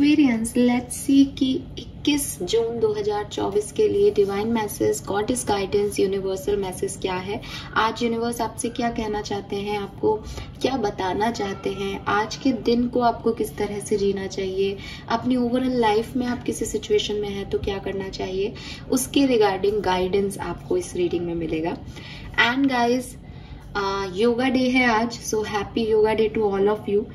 Aquarians, let's see कि 21 June 2024 के लिए divine message, goddess guidance, universal message क्या है। आज यूनिवर्स आपसे क्या कहना चाहते हैं, आपको क्या बताना चाहते हैं, आज के दिन को आपको किस तरह से जीना चाहिए, अपनी ओवरऑल लाइफ में आप किसी सिचुएशन में है तो क्या करना चाहिए, उसके रिगार्डिंग गाइडेंस आपको इस रीडिंग में मिलेगा। एंड गाइज, योगा डे है आज, so happy yoga day to all of you.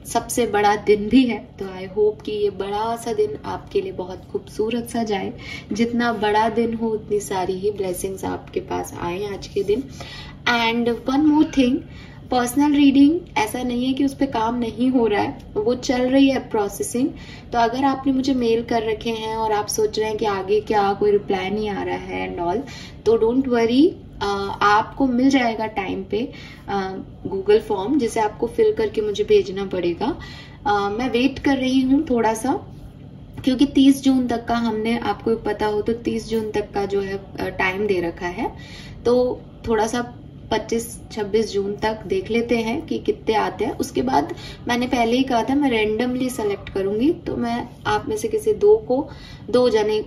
सबसे बड़ा दिन भी है, तो आई होप कि ये बड़ा सा दिन आपके लिए बहुत खूबसूरत सा जाए। जितना बड़ा दिन हो उतनी सारी ही ब्लेसिंग्स आपके पास आए आज के दिन। And one more thing, personal reading ऐसा नहीं है कि उस पर काम नहीं हो रहा है, वो चल रही है प्रोसेसिंग। तो अगर आपने मुझे मेल कर रखे हैं और आप सोच रहे हैं कि आगे क्या कोई रिप्लाई नहीं आ रहा है एंड ऑल, तो डोंट वरी, आपको मिल जाएगा टाइम पे गूगल फॉर्म, जिसे आपको फिल करके मुझे भेजना पड़ेगा। मैं वेट कर रही हूँ थोड़ा सा, क्योंकि 30 जून तक का हमने, आपको पता हो तो 30 जून तक का जो है टाइम दे रखा है। तो थोड़ा सा 25-26 जून तक देख लेते हैं कि कितने आते हैं। उसके बाद मैंने पहले ही कहा था मैं रैंडमली सेलेक्ट करूंगी, तो मैं आप में से किसी दो जने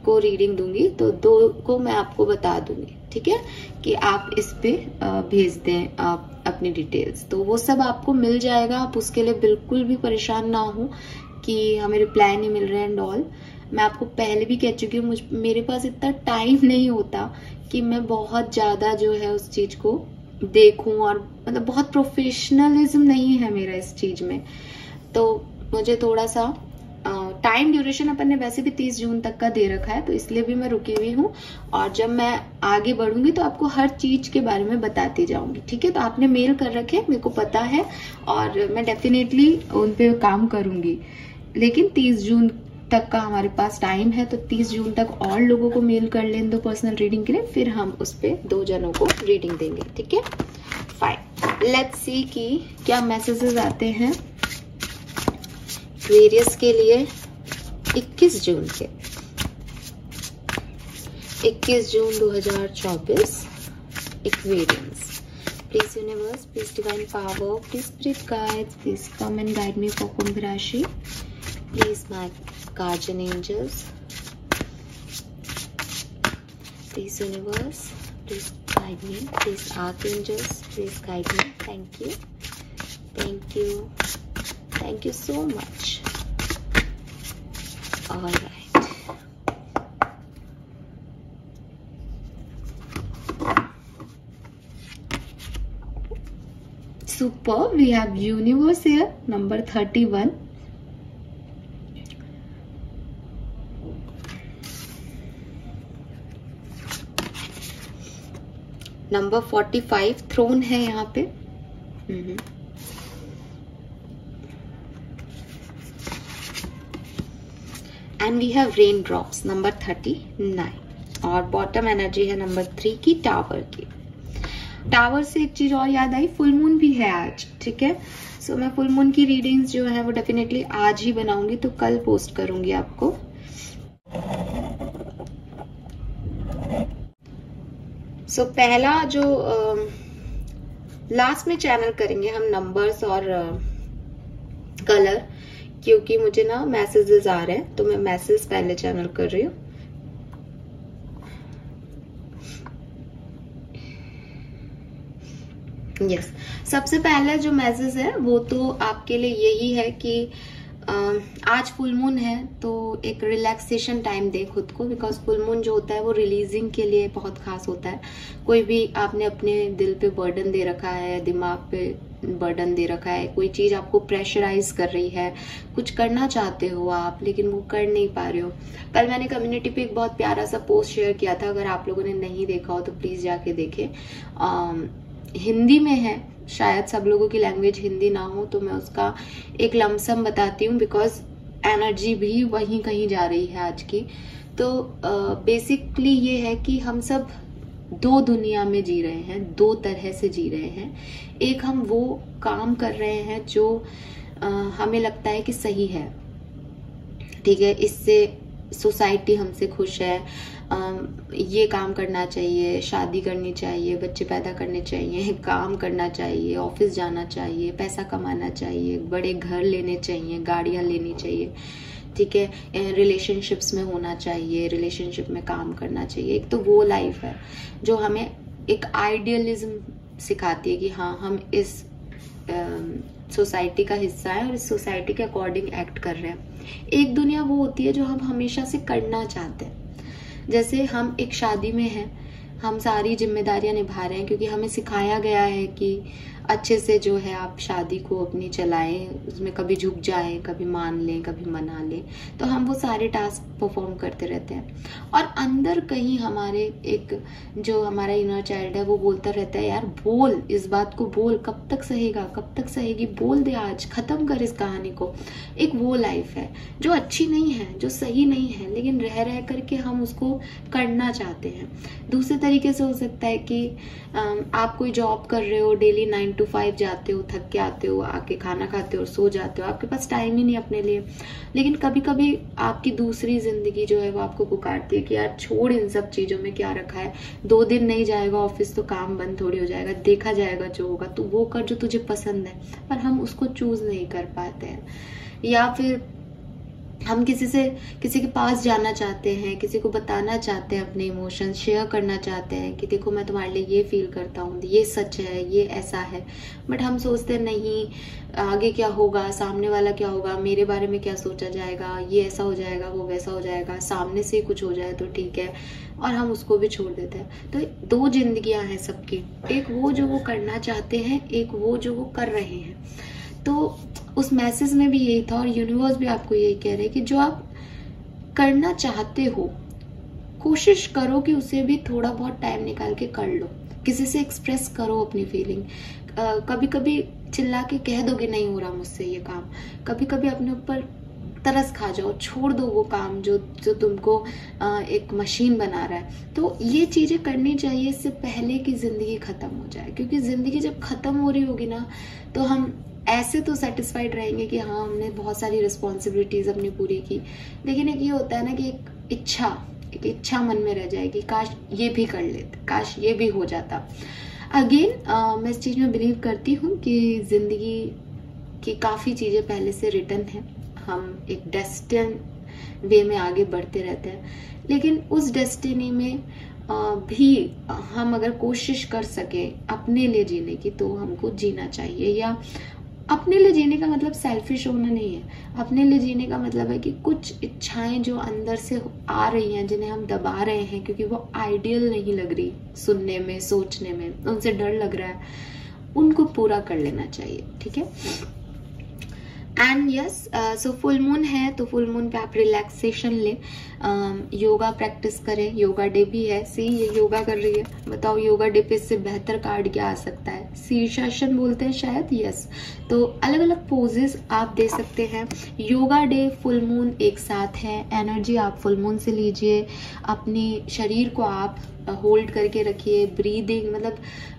को रीडिंग दूंगी, तो 2 को मैं आपको बता दूंगी, ठीक है, कि आप इस पे भेज दें आप अपनी डिटेल्स। तो वो सब आपको मिल जाएगा, आप उसके लिए बिल्कुल भी परेशान ना हो कि हमें रिप्लाई नहीं मिल रहा है एंड ऑल। मैं आपको पहले भी कह चुकी हूँ, मेरे पास इतना टाइम नहीं होता कि मैं बहुत ज्यादा जो है उस चीज को देखूं, और मतलब बहुत प्रोफेशनलिज्म नहीं है मेरा इस चीज में। तो मुझे थोड़ा सा टाइम ड्यूरेशन अपन ने वैसे भी 30 जून तक का दे रखा है, तो इसलिए भी मैं रुकी हुई हूँ। और जब मैं आगे बढ़ूंगी तो आपको हर चीज के बारे में बताती जाऊंगी, ठीक है। तो आपने मेल कर रखे, मेरे को पता है, और मैं डेफिनेटली उन पे काम करूंगी। लेकिन 30 जून तक का हमारे पास टाइम है, तो 30 जून तक और लोगों को मेल कर लें दो पर्सनल रीडिंग के लिए, फिर हम उस पे 2 जनों को रीडिंग देंगे, ठीक है। फाइन, लेट्स सी कि क्या मैसेजेस आते हैं एक्वेरियस के लिए 21 जून के। 21 June 2024 Aquarians. Please universe, please divine power, please spirit guides, please come and guide me for Kumbh राशि। Please, my guardian angels, please universe, please guide me, please archangels, please guide me. Thank you, thank you, thank you so much. All right, super. We have universe here, number 31. Number 45 throne है यहाँ पे। And we have rain drops, number 39। और bottom energy है number 3 की, tower की। Tower से एक चीज और याद आई, फुल मून भी है आज, ठीक है। सो मैं फुल मून की रीडिंग्स जो है वो डेफिनेटली आज ही बनाऊंगी, तो कल पोस्ट करूंगी आपको। सो पहला जो लास्ट में चैनल करेंगे हम नंबर्स और कलर, क्योंकि मुझे ना मैसेजेस आ रहे हैं, तो मैं मैसेज पहले चैनल कर रही हूँ। यस, सबसे पहला जो मैसेज है वो तो आपके लिए यही है कि आज फुल मून है, तो एक रिलैक्सेशन टाइम दे खुद को, बिकॉज फुल मून जो होता है वो रिलीजिंग के लिए बहुत खास होता है। कोई भी आपने अपने दिल पे बर्डन दे रखा है, दिमाग पे बर्डन दे रखा है, कोई चीज आपको प्रेशराइज कर रही है, कुछ करना चाहते हो आप लेकिन वो कर नहीं पा रहे हो। कल मैंने कम्युनिटी पे एक बहुत प्यारा सा पोस्ट शेयर किया था, अगर आप लोगों ने नहीं देखा हो तो प्लीज जाके देखें। हिंदी में है, शायद सब लोगों की लैंग्वेज हिंदी ना हो, तो मैं उसका एक लमसम बताती हूँ, बिकॉज एनर्जी भी वहीं कहीं जा रही है आज की। तो बेसिकली ये है कि हम सब 2 दुनिया में जी रहे हैं, 2 तरह से जी रहे हैं। एक, हम वो काम कर रहे हैं जो हमें लगता है कि सही है, ठीक है, इससे सोसाइटी हमसे खुश है, ये काम करना चाहिए, शादी करनी चाहिए, बच्चे पैदा करने चाहिए, काम करना चाहिए, ऑफिस जाना चाहिए, पैसा कमाना चाहिए, बड़े घर लेने चाहिए, गाड़ियां लेनी चाहिए, ठीक है, रिलेशनशिप्स में होना चाहिए, रिलेशनशिप में काम करना चाहिए। एक तो वो लाइफ है जो हमें एक आइडियलिज्म सिखाती है कि हाँ हम इस सोसाइटी का हिस्सा है और इस सोसाइटी के अकॉर्डिंग एक्ट कर रहे हैं। एक दुनिया वो होती है जो हम हमेशा से करना चाहते हैं। जैसे हम एक शादी में हैं, हम सारी जिम्मेदारियां निभा रहे हैं क्योंकि हमें सिखाया गया है कि अच्छे से जो है आप शादी को अपनी चलाएं, उसमें कभी झुक जाएं, कभी मान लें, कभी मना लें, तो हम वो सारे टास्क परफॉर्म करते रहते हैं। और अंदर कहीं हमारे एक जो हमारा इनर चाइल्ड है वो बोलता रहता है यार बोल, इस बात को बोल, कब तक सहेगा, कब तक सहेगी, बोल दे, आज खत्म कर इस कहानी को। एक वो लाइफ है जो अच्छी नहीं है, जो सही नहीं है, लेकिन रह रह करके हम उसको करना चाहते हैं। दूसरे तरीके से हो सकता है कि आप कोई जॉब कर रहे हो, डेली 9 to 5 जाते हो, थक के आते हो, आके खाना खाते हो और सो जाते हो, आपके पास टाइम ही नहीं अपने लिए। लेकिन कभी कभी आपकी दूसरी जिंदगी जो है वो आपको पुकारती है कि यार छोड़ इन सब चीजों में क्या रखा है, 2 दिन नहीं जाएगा ऑफिस तो काम बंद थोड़ी हो जाएगा, देखा जाएगा जो होगा, तो वो कर जो तुझे पसंद है। पर हम उसको चूज नहीं कर पाते हैं। या फिर हम किसी के पास जाना चाहते हैं, किसी को बताना चाहते हैं, अपने इमोशंस शेयर करना चाहते हैं कि देखो मैं तुम्हारे लिए ये फील करता हूँ, ये सच है, ये ऐसा है। बट हम सोचते हैं नहीं, आगे क्या होगा, सामने वाला क्या होगा, मेरे बारे में क्या सोचा जाएगा, ये ऐसा हो जाएगा, वो वैसा हो जाएगा, सामने से कुछ हो जाए तो ठीक है, और हम उसको भी छोड़ देते हैं। तो 2 जिंदगियां हैं सबकी, एक वो जो वो करना चाहते हैं, एक वो जो वो कर रहे हैं। तो उस मैसेज में भी यही था और यूनिवर्स भी आपको यही कह रहे हैं कि जो आप करना चाहते हो कोशिश करो कि उसे भी थोड़ा बहुत टाइम निकाल के कर लो, किसी से एक्सप्रेस करो अपनी फीलिंग। कभी कभी चिल्ला के कह दो कि नहीं हो रहा मुझसे ये काम, कभी कभी अपने ऊपर तरस खा जाओ, छोड़ दो वो काम जो तुमको एक मशीन बना रहा है। तो ये चीजें करनी चाहिए इससे पहले कि जिंदगी खत्म हो जाए, क्योंकि जिंदगी जब खत्म हो रही होगी ना तो हम ऐसे तो सेटिस्फाइड रहेंगे कि हाँ हमने बहुत सारी रिस्पॉन्सिबिलिटीज अपनी पूरी की, लेकिन एक ये होता है ना कि एक इच्छा मन में रह जाएगी, काश ये भी कर लेते, काश ये भी हो जाता। अगेन मैं इस चीज में बिलीव करती हूँ कि जिंदगी की काफी चीजें पहले से रिटन है, हम एक डेस्टिन वे में आगे बढ़ते रहते हैं, लेकिन उस डेस्टिनी में भी हम अगर कोशिश कर सके अपने लिए जीने की तो हमको जीना चाहिए। या अपने लिए जीने का मतलब सेल्फिश होना नहीं है, अपने लिए जीने का मतलब है कि कुछ इच्छाएं जो अंदर से आ रही हैं, जिन्हें हम दबा रहे हैं क्योंकि वो आइडियल नहीं लग रही सुनने में, सोचने में, उनसे डर लग रहा है, उनको पूरा कर लेना चाहिए। ठीक है। And yes, so full moon है तो फुल मून पे आप रिलैक्सेशन ले, योगा प्रैक्टिस करें, योगा डे भी है। सी ये योगा कर रही है, बताओ योगा डे पे इससे बेहतर कार्ड क्या आ सकता है। शीर्षासन बोलते हैं शायद, यस। तो अलग अलग पोजेस आप दे सकते हैं। योगा डे फुल मून एक साथ है, एनर्जी आप फुल मून से लीजिए, अपनी शरीर को आप होल्ड करके रखिए। ब्रीदिंग मतलब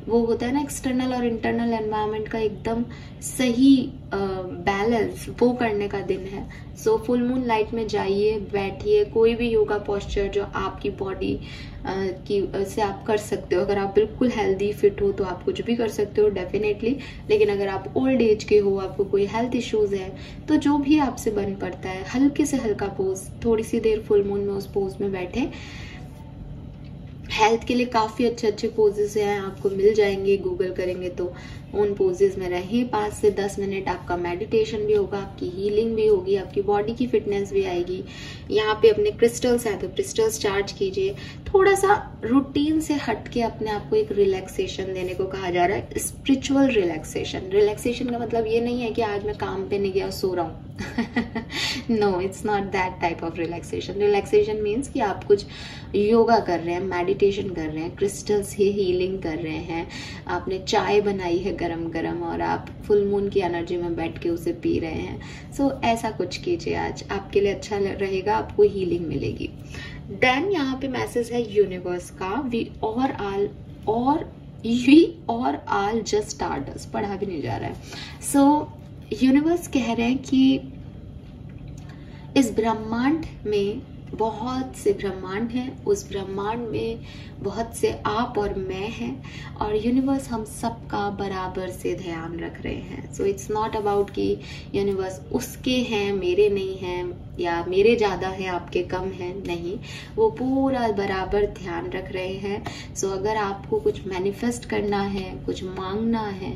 वो होता है ना एक्सटर्नल और इंटरनल एनवायरनमेंट का एकदम सही बैलेंस, वो करने का दिन है। सो फुल मून लाइट में जाइए, बैठिए, कोई भी योगा पोस्चर जो आपकी बॉडी की से आप कर सकते हो। अगर आप बिल्कुल हेल्दी फिट हो तो आप कुछ भी कर सकते हो डेफिनेटली, लेकिन अगर आप ओल्ड एज के हो, आपको कोई हेल्थ इश्यूज है, तो जो भी आपसे बन पड़ता है, हल्के से हल्का पोज, थोड़ी सी देर फुल मून में उस पोज में बैठे। हेल्थ के लिए काफी अच्छे अच्छे पोजेस हैं, आपको मिल जाएंगे, गूगल करेंगे तो उन पोजेस में रहें। 5 से 10 मिनट आपका मेडिटेशन भी होगा, आपकी हीलिंग भी होगी, आपकी बॉडी की फिटनेस भी आएगी। यहाँ पे अपने क्रिस्टल्स हैं तो क्रिस्टल्स चार्ज कीजिए। थोड़ा सा रूटीन से हट के अपने आप को एक रिलैक्सेशन देने को कहा जा रहा है, स्पिरिचुअल रिलैक्सेशन। रिलैक्सेशन का मतलब ये नहीं है कि आज मैं काम पे नहीं गया सो रहा हूँ no, it's not that type of relaxation. Relaxation means कि आप कुछ योगा कर रहे हैं, मेडिटेशन कर रहे हैं, क्रिस्टल्स से हीलिंग कर रहे हैं, आपने चाय बनाई है गरम गरम और आप फुल मून की एनर्जी में बैठ के उसे पी रहे हैं। सो ऐसा कुछ कीजिए, आज आपके लिए अच्छा रहेगा, आपको हीलिंग मिलेगी। देन यहाँ पे मैसेज है यूनिवर्स का, वी ऑल जस्ट स्टार्टर्स, पढ़ा भी नहीं जा रहा है। सो यूनिवर्स कह रहे हैं कि इस ब्रह्मांड में बहुत से ब्रह्मांड हैं, उस ब्रह्मांड में बहुत से आप और मैं हैं, और यूनिवर्स हम सबका बराबर से ध्यान रख रहे हैं। सो इट्स नॉट अबाउट कि यूनिवर्स उसके हैं मेरे नहीं हैं, या मेरे ज़्यादा हैं आपके कम हैं, नहीं, वो पूरा बराबर ध्यान रख रहे हैं। सो अगर आपको कुछ मैनिफेस्ट करना है, कुछ मांगना है,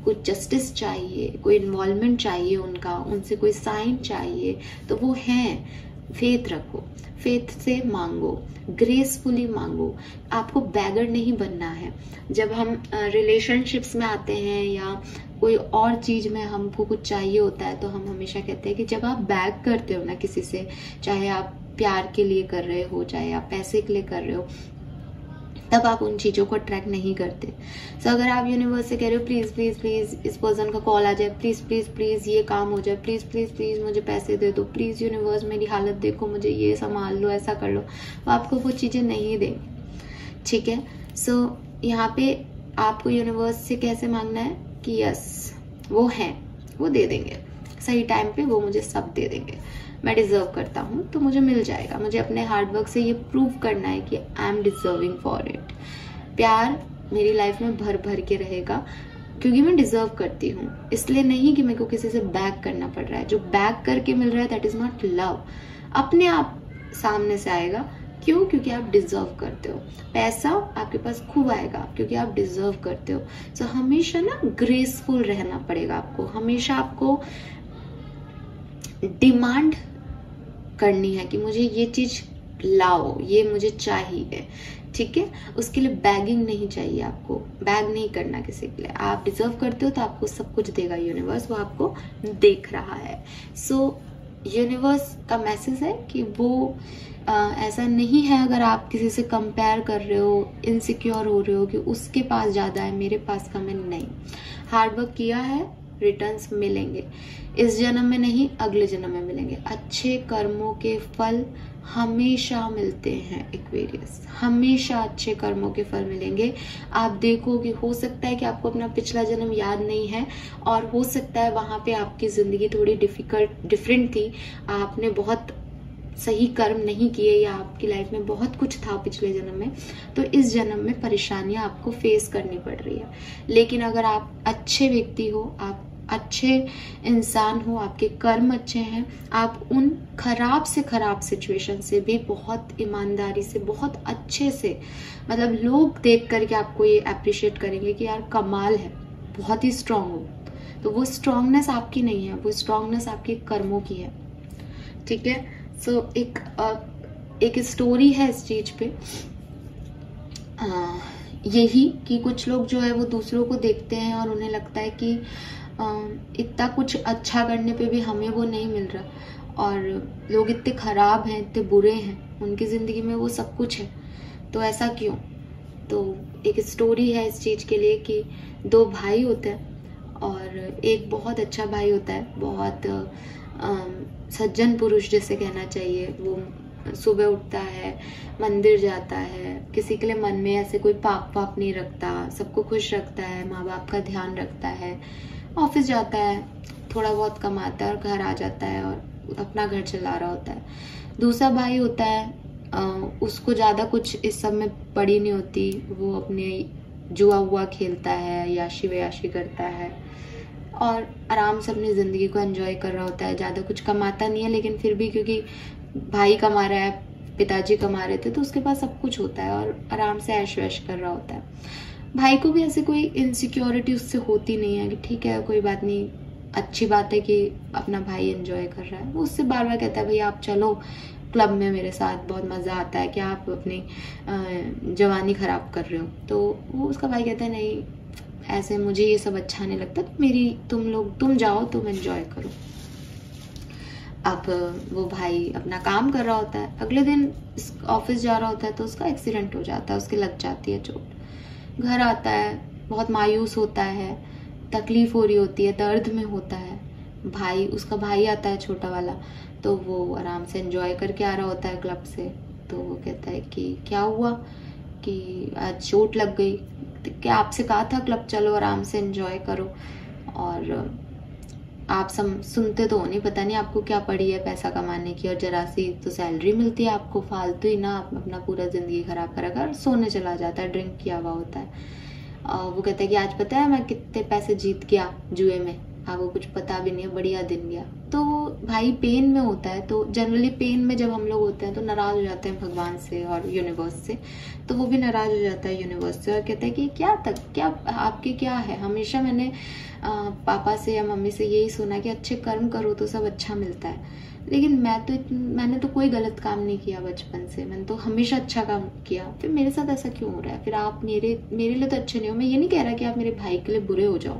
कुछ जस्टिस चाहिए, कोई इन्वॉल्वमेंट चाहिए उनका, उनसे कोई साइन चाहिए, तो वो हैं। फेथ रखो, फेथ से मांगो, ग्रेसफुली मांगो। आपको बैगर नहीं बनना है। जब हम रिलेशनशिप्स में आते हैं या कोई और चीज में हमको कुछ चाहिए होता है, तो हम हमेशा कहते हैं कि जब आप बैग करते हो ना किसी से, चाहे आप प्यार के लिए कर रहे हो, चाहे आप पैसे के लिए कर रहे हो, तब आप उन चीज़ों को अट्रैक्ट नहीं करते। सो अगर आप यूनिवर्स से कह रहे हो प्लीज़ प्लीज़ प्लीज़ इस पर्सन का कॉल आ जाए, प्लीज़ प्लीज़ प्लीज़ ये काम हो जाए, प्लीज़ प्लीज़ प्लीज़ मुझे पैसे दे दो, प्लीज़ यूनिवर्स मेरी हालत देखो, मुझे ये संभाल लो, ऐसा कर लो, वो आपको वो चीज़ें नहीं देंगे। ठीक है। सो यहाँ पे आपको यूनिवर्स से कैसे मांगना है कि यस वो हैं, वो दे देंगे सही टाइम पे, वो मुझे सब दे देंगे। मैं डिजर्व करता हूँ तो मुझे मिल जाएगा। मुझे अपने हार्डवर्क से ये प्रूव करना है कि I am deserving for it. प्यार मेरी लाइफ में भर भर के रहेगा क्योंकि मैं डिजर्व करती हूँ, इसलिए नहीं कि मेरे को किसी से बैक करना पड़ रहा है। जो बैक करके मिल रहा है दैट इज नॉट लव, अपने आप सामने से आएगा। क्यों? क्योंकि आप डिजर्व करते हो। पैसा आपके पास खूब आएगा क्योंकि आप डिजर्व करते हो। सो हमेशा ना ग्रेसफुल रहना पड़ेगा आपको, हमेशा आपको डिमांड करनी है कि मुझे ये चीज लाओ, ये मुझे चाहिए। ठीक है। उसके लिए बैगिंग नहीं चाहिए, आपको बैग नहीं करना किसी के लिए। आप डिजर्व करते हो तो आपको सब कुछ देगा यूनिवर्स, वो आपको देख रहा है। सो यूनिवर्स का मैसेज है कि वो ऐसा नहीं है अगर आप किसी से कंपेयर कर रहे हो, इनसिक्योर हो रहे हो कि उसके पास ज्यादा है मेरे पास कम है, नहीं। हार्डवर्क किया है, रिटर्न्स मिलेंगे। इस जन्म में नहीं, अगले जन्म में मिलेंगे। अच्छे कर्मों के फल हमेशा मिलते हैं एक्वेरियस, हमेशा अच्छे कर्मों के फल मिलेंगे। आप देखोगे, हो सकता है कि आपको अपना पिछला जन्म याद नहीं है, और हो सकता है वहां पे आपकी जिंदगी थोड़ी डिफरेंट थी, आपने बहुत सही कर्म नहीं किए, या आपकी लाइफ में बहुत कुछ था पिछले जन्म में, तो इस जन्म में परेशानियां आपको फेस करनी पड़ रही है। लेकिन अगर आप अच्छे व्यक्ति हो, आप अच्छे इंसान हो, आपके कर्म अच्छे हैं, आप उन खराब से खराब सिचुएशन से भी बहुत ईमानदारी से, बहुत अच्छे से, मतलब लोग देख करके आपको ये अप्रिशिएट करेंगे कि यार कमाल है, बहुत ही स्ट्रांग हो। तो वो स्ट्रांगनेस आपकी नहीं है, वो स्ट्रांगनेस आपके कर्मों की है। ठीक है। सो एक स्टोरी है इस चीज पे, यही कि कुछ लोग जो है वो दूसरों को देखते हैं और उन्हें लगता है कि इतना कुछ अच्छा करने पे भी हमें वो नहीं मिल रहा, और लोग इतने खराब हैं, इतने बुरे हैं, उनकी जिंदगी में वो सब कुछ है, तो ऐसा क्यों। तो एक स्टोरी है इस चीज के लिए कि दो भाई होते हैं, और एक बहुत अच्छा भाई होता है, बहुत सज्जन पुरुष जैसे कहना चाहिए। वो सुबह उठता है, मंदिर जाता है, किसी के लिए मन में ऐसे कोई पाप वाप नहीं रखता, सबको खुश रखता है, माँ बाप का ध्यान रखता है, ऑफिस जाता है, थोड़ा बहुत कमाता है और घर आ जाता है और अपना घर चला रहा होता है। दूसरा भाई होता है, उसको ज्यादा कुछ इस सब में पड़ी नहीं होती, वो अपने जुआ हुआ खेलता है, याशी वयाशी करता है और आराम से अपनी जिंदगी को एंजॉय कर रहा होता है। ज्यादा कुछ कमाता नहीं है, लेकिन फिर भी क्योंकि भाई कमा रहा है, पिताजी कमा रहे थे, तो उसके पास सब कुछ होता है और आराम से ऐश वैश कर रहा होता है। भाई को भी ऐसे कोई इनसिक्योरिटी उससे होती नहीं है कि ठीक है कोई बात नहीं, अच्छी बात है कि अपना भाई एंजॉय कर रहा है। वो उससे बार बार कहता है भाई आप चलो क्लब में मेरे साथ, बहुत मजा आता है, क्या आप अपनी जवानी खराब कर रहे हो। तो वो उसका भाई कहता है नहीं, ऐसे मुझे ये सब अच्छा नहीं लगता, तुम जाओ, तुम एंजॉय करो। अब वो भाई अपना काम कर रहा होता है, अगले दिन ऑफिस जा रहा होता है तो उसका एक्सीडेंट हो जाता है, उसके लग जाती है चोट। घर आता है, बहुत मायूस होता है, तकलीफ हो रही होती है, दर्द में होता है। उसका भाई आता है छोटा वाला, तो वो आराम से एंजॉय करके आ रहा होता है क्लब से। तो वो कहता है कि क्या हुआ, कि आज चोट लग गई, क्या आपसे कहा था क्लब चलो आराम से एंजॉय करो। और आप सुनते तो हो नहीं, पता नहीं आपको क्या पड़ी है पैसा कमाने की, और जरा सी तो सैलरी मिलती है आपको, फालतू ही ना आप अपना पूरा ज़िंदगी ख़राब करेगा और सोने चला जाता है, ड्रिंक किया हुआ होता है। वो कहता है कि आज पता है मैं कितने पैसे जीत गया जुए में, आपको कुछ पता भी नहीं है, बढ़िया दिन गया। तो भाई पेन में होता है, तो जनरली पेन में जब हम लोग होते हैं तो नाराज़ हो जाते हैं भगवान से और यूनिवर्स से, तो वो भी नाराज़ हो जाता है यूनिवर्स से और कहता है कि क्या आपके क्या है। हमेशा मैंने पापा से या मम्मी से यही सुना कि अच्छे कर्म करो तो सब अच्छा मिलता है, लेकिन मैंने तो कोई गलत काम नहीं किया बचपन से, मैंने तो हमेशा अच्छा काम किया, फिर मेरे साथ ऐसा क्यों हो रहा है। फिर आप मेरे लिए तो अच्छे नहीं हो। मैं ये नहीं कह रहा कि आप मेरे भाई के लिए बुरे हो जाओ,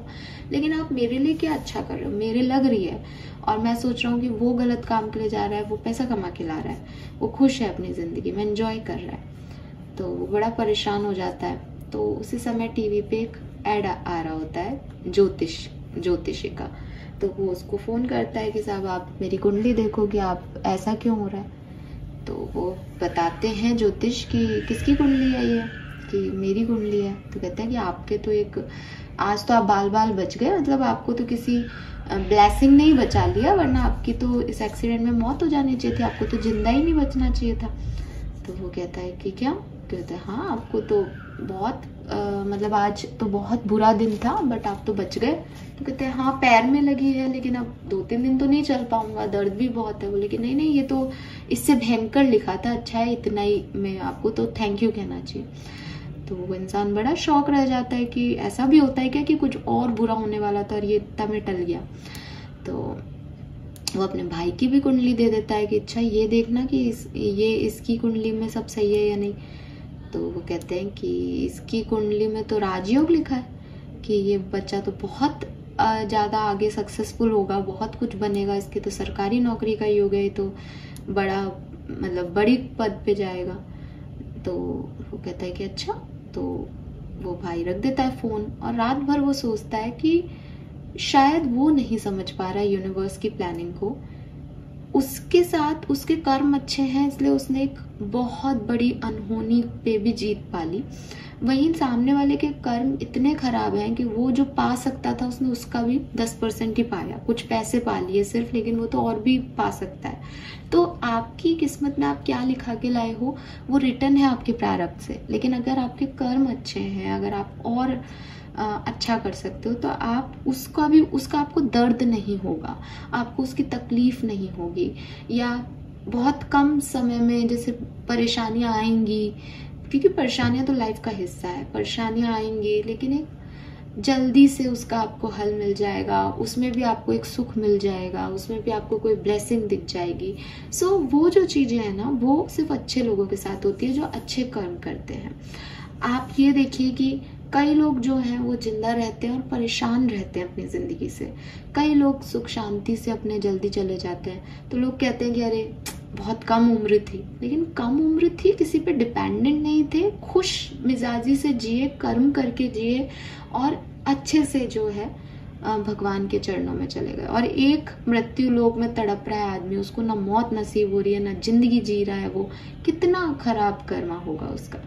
लेकिन आप मेरे लिए क्या अच्छा कर रहे हो, मेरे लग रही है, और मैं सोच रहा हूँ कि वो गलत काम के लिए जा रहा है, वो पैसा कमा के ला रहा है, वो खुश है अपनी ज़िंदगी में, एंजॉय कर रहा है, तो वो बड़ा परेशान हो जाता है। तो उसी समय टीवी पे एक ऐड आ रहा होता है ज्योतिषी का, तो वो उसको फ़ोन करता है कि साहब आप मेरी कुंडली देखो कि आप ऐसा क्यों हो रहा है। तो वो बताते हैं ज्योतिष की किसकी कुंडली है ये, कि मेरी कुंडली है। तो कहते हैं कि आपके तो आज तो आप बाल बच गए, मतलब आपको तो किसी ब्लेसिंग ने ही बचा लिया, वरना आपकी तो इस एक्सीडेंट में मौत हो जानी चाहिए थी, आपको तो जिंदा ही नहीं बचना चाहिए था। तो वो कहता है कि क्या, कहते हैं हाँ आपको तो बहुत मतलब आज तो बहुत बुरा दिन था, बट आप तो बच गए। तो कहते हैं हाँ पैर में लगी है, लेकिन अब 2-3 दिन तो नहीं चल पाऊंगा, दर्द भी बहुत है। बोले कि नहीं ये तो इससे भयंकर लिखा था, अच्छा है इतना ही, मैं आपको तो थैंक यू कहना चाहिए। तो वो इंसान बड़ा शौक रह जाता है कि ऐसा भी होता है क्या कि कुछ और बुरा होने वाला था और ये इतना में टल गया। तो वो अपने भाई की भी कुंडली दे देता है कि अच्छा ये देखना कि इसकी कुंडली में सब सही है या नहीं। तो वो कहते हैं कि इसकी कुंडली में तो राजयोग लिखा है कि ये बच्चा तो बहुत ज़्यादा आगे सक्सेसफुल होगा, बहुत कुछ बनेगा, इसके तो सरकारी नौकरी का योग है, तो बड़ा मतलब बड़ी पद पे जाएगा। तो वो कहता है कि अच्छा, तो वो भाई रख देता है फ़ोन और रात भर वो सोचता है कि शायद वो नहीं समझ पा रहा है यूनिवर्स की प्लानिंग को, उसके साथ उसके कर्म अच्छे हैं इसलिए उसने एक बहुत बड़ी अनहोनी पे भी जीत पा ली। वहीं सामने वाले के कर्म इतने खराब हैं कि वो जो पा सकता था उसने उसका भी 10% ही पाया, कुछ पैसे पा लिए सिर्फ, लेकिन वो तो और भी पा सकता है। तो आपकी किस्मत में आप क्या लिखा के लाए हो वो रिटर्न है आपके प्रारब्ध से, लेकिन अगर आपके कर्म अच्छे हैं, अगर आप और अच्छा कर सकते हो तो आप उसका आपको दर्द नहीं होगा, आपको उसकी तकलीफ नहीं होगी, या बहुत कम समय में जैसे परेशानियां आएंगी, क्योंकि परेशानियां तो लाइफ का हिस्सा है, परेशानियां आएंगी लेकिन एक जल्दी से उसका आपको हल मिल जाएगा, उसमें भी आपको एक सुख मिल जाएगा, उसमें भी आपको कोई ब्लेसिंग दिख जाएगी। सो वो जो चीजें हैं ना वो सिर्फ अच्छे लोगों के साथ होती है जो अच्छे कर्म करते हैं। आप ये देखिए कि कई लोग जो हैं वो जिंदा रहते हैं और परेशान रहते हैं अपनी जिंदगी से, कई लोग सुख शांति से अपने जल्दी चले जाते हैं। तो लोग कहते हैं कि अरे बहुत कम उम्र थी, लेकिन कम उम्र थी, किसी पे डिपेंडेंट नहीं थे, खुश मिजाजी से जिए, कर्म करके जिए और अच्छे से जो है भगवान के चरणों में चले गए। और एक मृत्यु लोक में तड़प रहा है आदमी, उसको ना मौत नसीब हो रही है ना जिंदगी जी रहा है, वो कितना खराब कर्मा होगा उसका।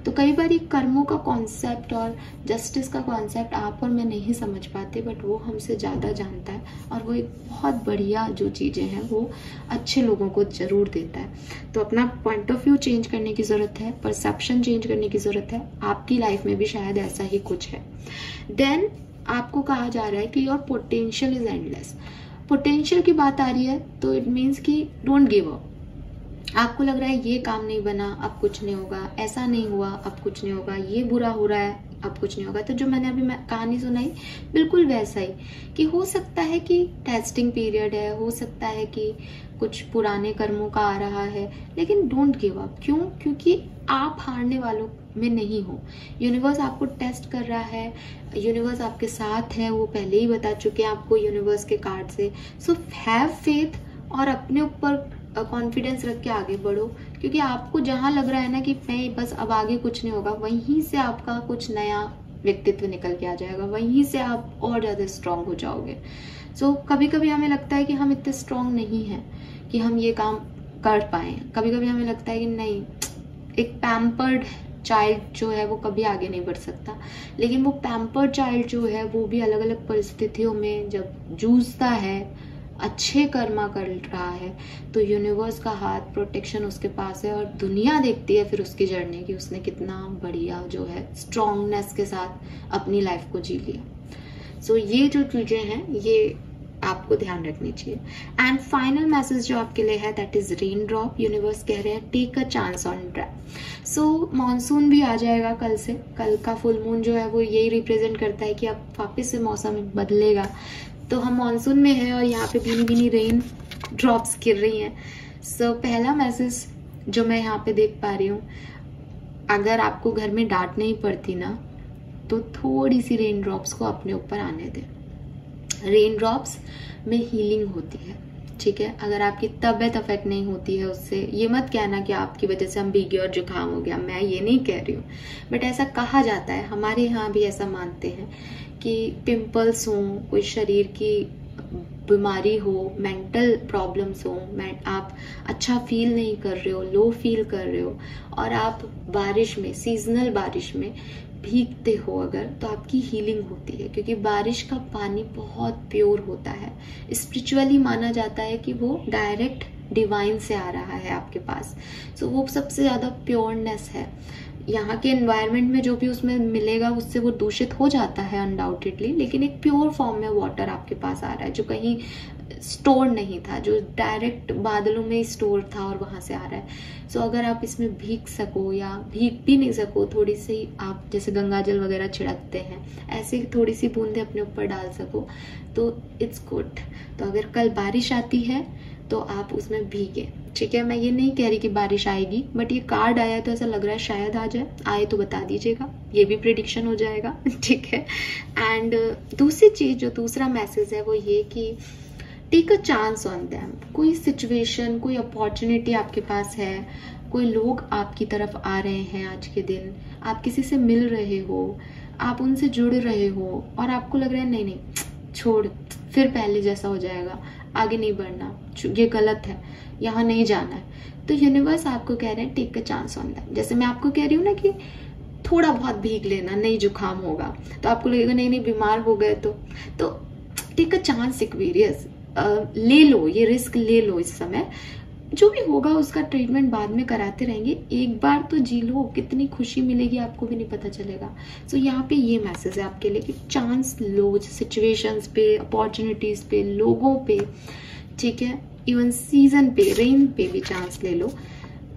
तो कई बार ये कर्मों का कॉन्सेप्ट और जस्टिस का कॉन्सेप्ट आप और मैं नहीं समझ पाते, बट वो हमसे ज़्यादा जानता है और वो एक बहुत बढ़िया जो चीज़ें हैं वो अच्छे लोगों को ज़रूर देता है। तो अपना पॉइंट ऑफ व्यू चेंज करने की ज़रूरत है, परसेप्शन चेंज करने की ज़रूरत है। आपकी लाइफ में भी शायद ऐसा ही कुछ है। देन आपको कहा जा रहा है कि your potential is endless. Potential की बात आ रही है तो इट मीन्स कि डोंट गिव अप। आपको लग रहा है ये काम नहीं बना अब कुछ नहीं होगा, ऐसा नहीं हुआ अब कुछ नहीं होगा, ये बुरा हो रहा है अब कुछ नहीं होगा, तो जो मैंने अभी कहानी सुनाई बिल्कुल वैसा ही कि हो सकता है कि टेस्टिंग पीरियड है, हो सकता है कि कुछ पुराने कर्मों का आ रहा है, लेकिन डोंट गिव अप। क्यों? क्योंकि आप हारने वालों में नहीं हो। यूनिवर्स आपको टेस्ट कर रहा है, यूनिवर्स आपके साथ है, वो पहले ही बता चुके हैं आपको यूनिवर्स के कार्ड से। सो हैव फेथ और अपने ऊपर कॉन्फिडेंस रख के आगे बढ़ो, क्योंकि आपको जहां लग रहा है ना कि मैं बस अब आगे कुछ नहीं होगा, वहीं से आपका कुछ नया व्यक्तित्व निकल के आ जाएगा, वहीं से आप और ज्यादा स्ट्रांग हो जाओगे। सो कभी कभी हमें लगता है कि हम इतने स्ट्रांग नहीं हैं कि हम ये काम कर पाए, कभी कभी हमें लगता है कि नहीं, एक पैम्पर्ड चाइल्ड जो है वो कभी आगे नहीं बढ़ सकता, लेकिन वो पैम्पर्ड चाइल्ड जो है वो भी अलग अलग परिस्थितियों में जब जूझता है, अच्छे कर्मा कर रहा है, तो यूनिवर्स का हाथ, प्रोटेक्शन उसके पास है और दुनिया देखती है फिर उसकी जर्नी की उसने कितना बढ़िया जो है स्ट्रॉन्गनेस के साथ अपनी लाइफ को जी लिया। सो ये जो चीजें हैं ये आपको ध्यान रखनी चाहिए। एंड फाइनल मैसेज जो आपके लिए है that is rain drop. Universe कह रहे हैं take a chance on dry. So monsoon भी आ जाएगा कल से, कल का फुल मून जो है वो यही रिप्रेजेंट करता है कि अब वापस से मौसम बदलेगा। तो हम मॉनसून में हैं और यहाँ पे भीनी भीनी रेन ड्रॉप्स गिर रही हैं। सो पहला मैसेज जो मैं यहाँ पे देख पा रही हूँ, अगर आपको घर में डांट नहीं पड़ती ना तो थोड़ी सी रेन ड्रॉप्स को अपने ऊपर आने दें। रेन ड्रॉप्स में हीलिंग होती है, ठीक है। अगर आपकी तबीयत अफेक्ट नहीं होती है उससे, ये मत कहना कि आपकी वजह से हम भीगे और जुकाम हो गया, मैं ये नहीं कह रही हूँ, बट ऐसा कहा जाता है, हमारे यहाँ भी ऐसा मानते हैं कि पिंपल्स हो, कोई शरीर की बीमारी हो, मेंटल प्रॉब्लम्स हो, आप अच्छा फील नहीं कर रहे हो, लो फील कर रहे हो और आप बारिश में, सीजनल बारिश में भीगते हो अगर, तो आपकी हीलिंग होती है, क्योंकि बारिश का पानी बहुत प्योर होता है। स्पिरिचुअली माना जाता है कि वो डायरेक्ट डिवाइन से आ रहा है आपके पास। सो वो सबसे ज्यादा प्योरनेस है। यहाँ के एनवायरनमेंट में जो भी उसमें मिलेगा उससे वो दूषित हो जाता है अनडाउटेडली, लेकिन एक प्योर फॉर्म में वाटर आपके पास आ रहा है जो कहीं स्टोर नहीं था, जो डायरेक्ट बादलों में स्टोर था और वहां से आ रहा है। सो अगर आप इसमें भीग सको या भीग भी नहीं सको, थोड़ी सी आप जैसे गंगा जल वगैरह छिड़कते हैं, ऐसे थोड़ी सी बूंदे अपने ऊपर डाल सको तो इट्स गुड। तो अगर कल बारिश आती है तो आप उसमें भीगे, ठीक है। मैं ये नहीं कह रही कि बारिश आएगी, बट ये कार्ड आया तो ऐसा लग रहा है शायद आ जाए, आए तो बता दीजिएगा, ये भी प्रेडिक्शन हो जाएगा, ठीक है। एंड दूसरी चीज जो दूसरा मैसेज है वो ये कि take a chance on them. कोई सिचुएशन, कोई अपॉर्चुनिटी आपके पास है, कोई लोग आपकी तरफ आ रहे हैं आज के दिन, आप किसी से मिल रहे हो, आप उनसे जुड़ रहे हो और आपको लग रहा है नहीं नहीं छोड़, फिर पहले जैसा हो जाएगा, आगे नहीं बढ़ना, ये गलत है, यहाँ नहीं जाना है, तो यूनिवर्स आपको कह रहे हैं take a chance on them. जैसे मैं आपको कह रही हूँ ना कि थोड़ा बहुत भीग लेना, नहीं जुकाम होगा, तो आपको लगेगा नहीं नहीं बीमार हो गए तो टेक अ चांस, एक्वेरियस, ले लो, ये रिस्क ले लो। इस समय जो भी होगा उसका ट्रीटमेंट बाद में कराते रहेंगे, एक बार तो जी लो, कितनी खुशी मिलेगी आपको भी नहीं पता चलेगा। सो यहाँ पे ये मैसेज है आपके लिए कि चांस लो, सिचुएशंस पे, अपॉर्चुनिटीज पे, लोगों पे, ठीक है, इवन सीजन पे, रेन पे भी चांस ले लो।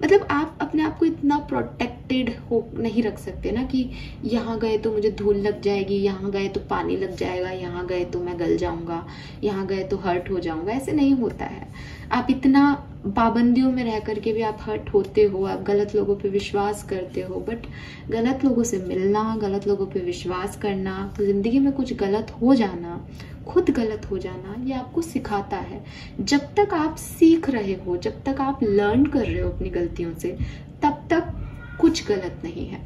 मतलब आप अपने आप को इतना प्रोटेक्टेड हो नहीं रख सकते ना कि यहाँ गए तो मुझे धूल लग जाएगी, यहाँ गए तो पानी लग जाएगा, यहाँ गए तो मैं गल जाऊंगा, यहाँ गए तो हर्ट हो जाऊंगा। ऐसे नहीं होता है। आप इतना पाबंदियों में रह करके भी आप हर्ट होते हो, आप गलत लोगों पे विश्वास करते हो, बट गलत लोगों से मिलना, गलत लोगों पे विश्वास करना, तो जिंदगी में कुछ गलत हो जाना, खुद गलत हो जाना, ये आपको सिखाता है। जब तक आप सीख रहे हो, जब तक आप लर्न कर रहे हो अपनी गलतियों से, तब तक कुछ गलत नहीं है।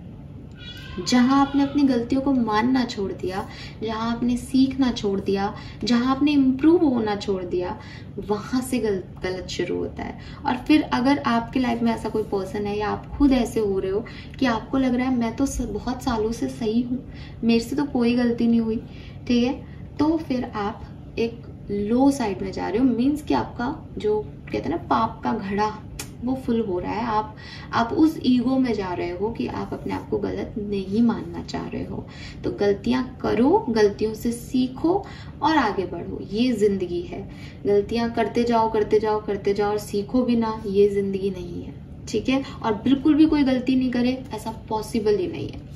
जहां आपने अपनी गलतियों को मानना छोड़ दिया, जहां आपने सीखना छोड़ दिया, जहां आपने इम्प्रूव होना छोड़ दिया, वहां से गलत शुरू होता है। और फिर अगर आपके लाइफ में ऐसा कोई पर्सन है या आप खुद ऐसे हो रहे हो कि आपको लग रहा है मैं तो बहुत सालों से सही हूँ, मेरे से तो कोई गलती नहीं हुई, ठीक है, तो फिर आप एक लो साइड में जा रहे हो। मीन्स कि आपका जो कहते हैं ना पाप का घड़ा वो फुल हो रहा है। आप उस ईगो में जा रहे हो कि आप अपने आप को गलत नहीं मानना चाह रहे हो। तो गलतियां करो, गलतियों से सीखो और आगे बढ़ो, ये जिंदगी है। गलतियां करते जाओ करते जाओ करते जाओ और सीखो भी ना, ये जिंदगी नहीं है, ठीक है। और बिल्कुल भी कोई गलती नहीं करे, ऐसा पॉसिबल ही नहीं है,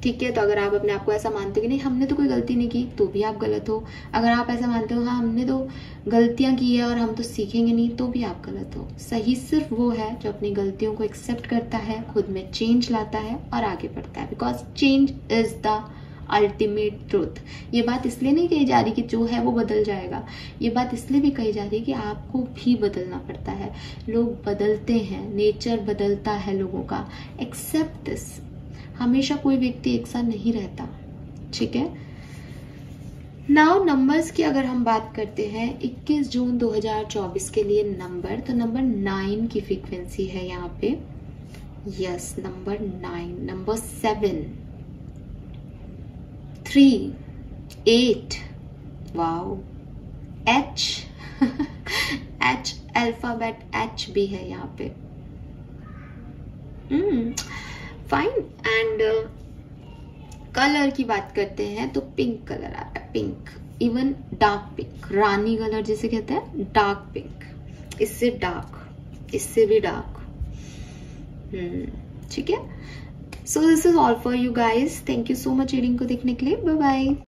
ठीक है। तो अगर आप अपने आप को ऐसा मानते हो कि नहीं हमने तो कोई गलती नहीं की, तो भी आप गलत हो। अगर आप ऐसा मानते हो हाँ हमने तो गलतियां की है और हम तो सीखेंगे नहीं, तो भी आप गलत हो। सही सिर्फ वो है जो अपनी गलतियों को एक्सेप्ट करता है, खुद में चेंज लाता है और आगे बढ़ता है, because change is the ultimate truth. ये बात इसलिए नहीं कही जा रही कि जो है वो बदल जाएगा, ये बात इसलिए भी कही जा रही है कि आपको भी बदलना पड़ता है। लोग बदलते हैं, नेचर बदलता है लोगों का, एक्सेप्ट दिस। हमेशा कोई व्यक्ति एक साथ नहीं रहता, ठीक है। नाउ नंबर्स की अगर हम बात करते हैं 21 जून 2024 के लिए नंबर, तो नंबर 9 की फ्रीक्वेंसी है यहाँ पे। Yes, number 9, number 7, 3, 8, wow, H H, alphabet H भी है यहाँ पे। फाइन। एंड कलर की बात करते हैं तो पिंक कलर आ रहा है, पिंक, इवन डार्क पिंक, रानी कलर जिसे कहते हैं, डार्क पिंक, इससे डार्क, इससे भी डार्क। ठीक है। So this is all for you guys. Thank you so much reading को देखने के लिए। Bye bye.